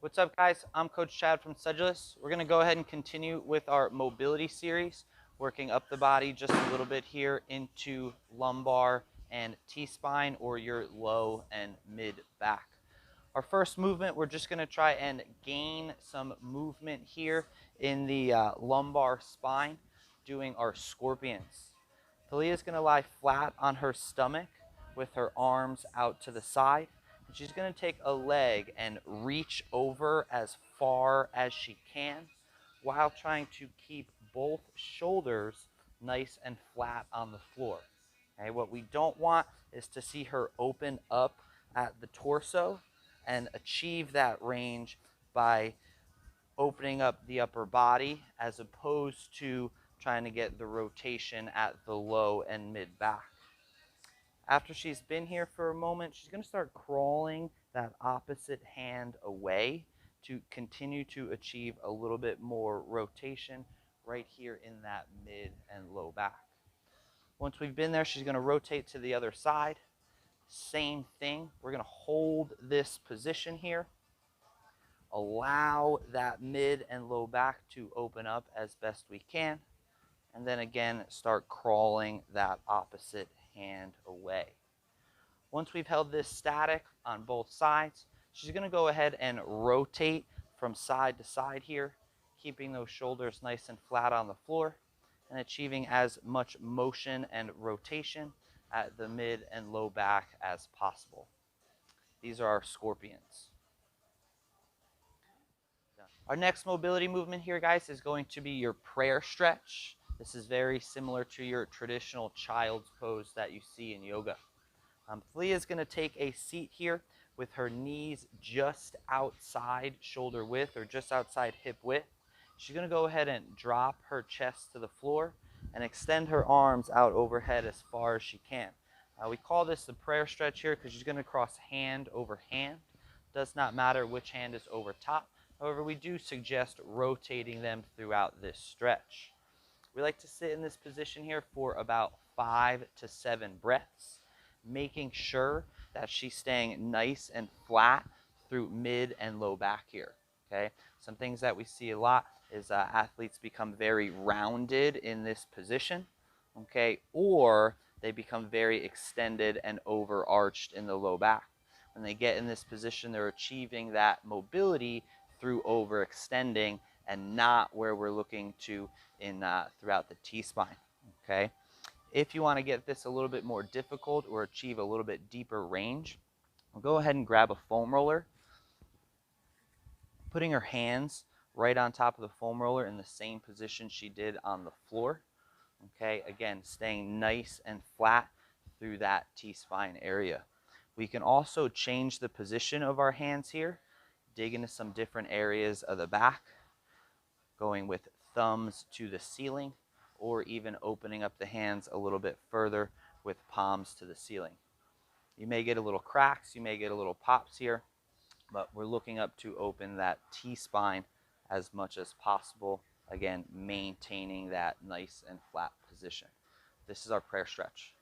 What's up, guys? I'm Coach Chad from Sedulous. We're going to go ahead and continue with our mobility series, working up the body just a little bit here into lumbar and T-spine, or your low and mid back. Our first movement, we're just going to try and gain some movement here in the lumbar spine, doing our scorpions. Talia's going to lie flat on her stomach with her arms out to the side. And she's going to take a leg and reach over as far as she can while trying to keep both shoulders nice and flat on the floor. Okay, what we don't want is to see her open up at the torso and achieve that range by opening up the upper body as opposed to trying to get the rotation at the low and mid back. After she's been here for a moment, she's going to start crawling that opposite hand away to continue to achieve a little bit more rotation right here in that mid and low back. Once we've been there, she's going to rotate to the other side. Same thing. We're going to hold this position here. Allow that mid and low back to open up as best we can. And then again, start crawling that opposite hand away. Once we've held this static on both sides, she's going to go ahead and rotate from side to side here, keeping those shoulders nice and flat on the floor and achieving as much motion and rotation at the mid and low back as possible. These are our scorpions. Our next mobility movement here, guys, is going to be your prayer stretch. This is very similar to your traditional child's pose that you see in yoga. Thalia is going to take a seat here with her knees just outside shoulder width or just outside hip width. She's going to go ahead and drop her chest to the floor and extend her arms out overhead as far as she can. We call this the prayer stretch here because she's going to cross hand over hand. Does not matter which hand is over top. However, we do suggest rotating them throughout this stretch. We like to sit in this position here for about 5 to 7 breaths, making sure that she's staying nice and flat through mid and low back here. Okay, some things that we see a lot is athletes become very rounded in this position, okay, or they become very extended and overarched in the low back. When they get in this position, they're achieving that mobility through overextending and not where we're looking to in throughout the T-spine. Okay, if you want to get this a little bit more difficult or achieve a little bit deeper range, we'll go ahead and grab a foam roller, putting her hands right on top of the foam roller in the same position she did on the floor. Okay, again, staying nice and flat through that T-spine area. We can also change the position of our hands here, dig into some different areas of the back, going with thumbs to the ceiling, or even opening up the hands a little bit further with palms to the ceiling. You may get a little cracks, you may get a little pops here, but we're looking up to open that T-spine as much as possible, again, maintaining that nice and flat position. This is our prayer stretch.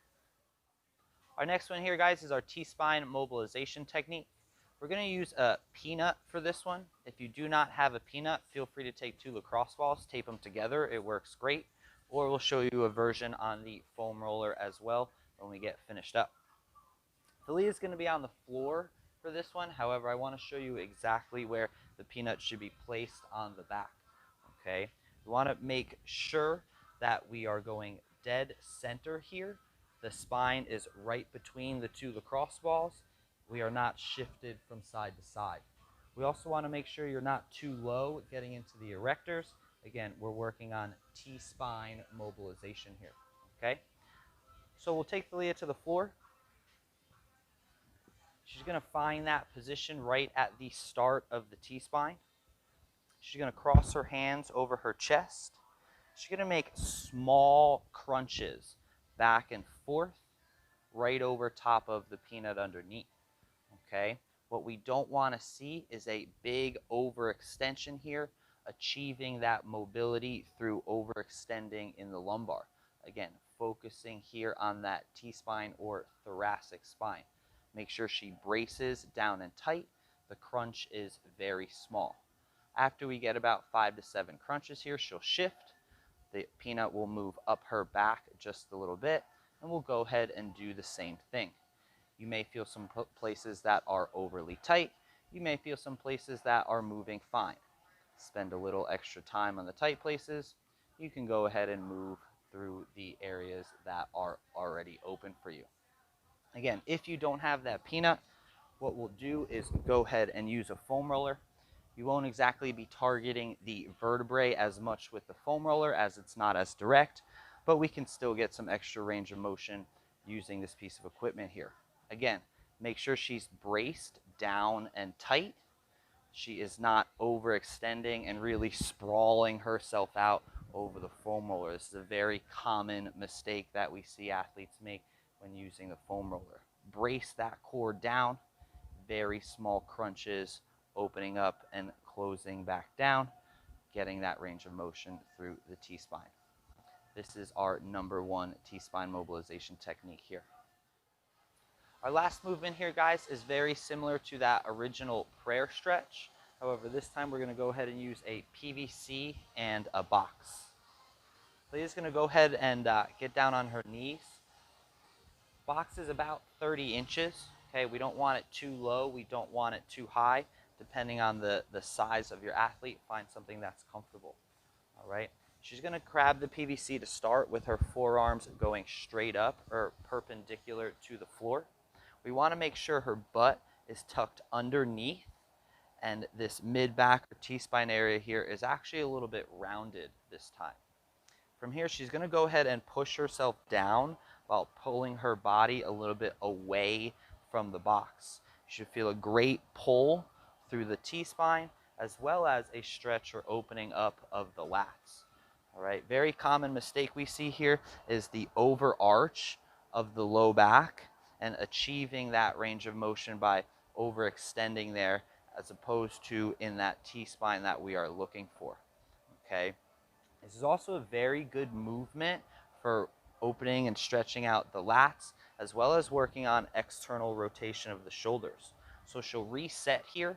Our next one here, guys, is our T-spine mobilization technique. We're going to use a peanut for this one. If you do not have a peanut, feel free to take 2 lacrosse balls, tape them together. It works great. Or we'll show you a version on the foam roller as well when we get finished up. Thalia is going to be on the floor for this one. However, I want to show you exactly where the peanut should be placed on the back. Okay, we want to make sure that we are going dead center here. The spine is right between the 2 lacrosse balls. We are not shifted from side to side. We also want to make sure you're not too low getting into the erectors. Again, we're working on T-spine mobilization here. Okay, so we'll take Thalia to the floor. She's going to find that position right at the start of the T-spine. She's going to cross her hands over her chest. She's going to make small crunches back and forth right over top of the peanut underneath. Okay, what we don't want to see is a big overextension here, achieving that mobility through overextending in the lumbar. Again, focusing here on that T-spine or thoracic spine. Make sure she braces down and tight, the crunch is very small. After we get about 5 to 7 crunches here, she'll shift. The peanut will move up her back just a little bit, and we'll go ahead and do the same thing. You may feel some places that are overly tight. You may feel some places that are moving fine. Spend a little extra time on the tight places. You can go ahead and move through the areas that are already open for you. Again, if you don't have that peanut, what we'll do is go ahead and use a foam roller. You won't exactly be targeting the vertebrae as much with the foam roller as it's not as direct, but we can still get some extra range of motion using this piece of equipment here. Again, make sure she's braced down and tight. She is not overextending and really sprawling herself out over the foam roller. This is a very common mistake that we see athletes make when using the foam roller. Brace that core down, very small crunches, opening up and closing back down, getting that range of motion through the T-spine. This is our number 1 T-spine mobilization technique here. Our last movement here, guys, is very similar to that original prayer stretch. However, this time we're going to go ahead and use a PVC and a box. Leah's going to go ahead and get down on her knees. Box is about 30 inches. Okay, we don't want it too low. We don't want it too high. Depending on the size of your athlete, find something that's comfortable. All right. She's going to grab the PVC to start with her forearms going straight up or perpendicular to the floor. We want to make sure her butt is tucked underneath, and this mid-back or T-spine area here is actually a little bit rounded this time. From here, she's going to go ahead and push herself down while pulling her body a little bit away from the box. You should feel a great pull through the T-spine as well as a stretch or opening up of the lats. All right, very common mistake we see here is the overarch of the low back and achieving that range of motion by overextending there as opposed to in that T-spine that we are looking for. Okay, this is also a very good movement for opening and stretching out the lats as well as working on external rotation of the shoulders. So she'll reset here,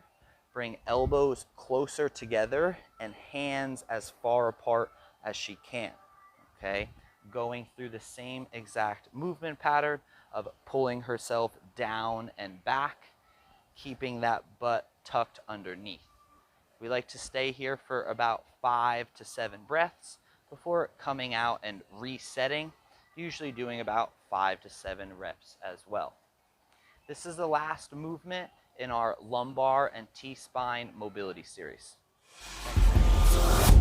bring elbows closer together and hands as far apart as she can. Okay, going through the same exact movement pattern of pulling herself down and back, keeping that butt tucked underneath. We like to stay here for about 5 to 7 breaths before coming out and resetting, usually doing about 5 to 7 reps as well. This is the last movement in our lumbar and T-spine mobility series. Thanks.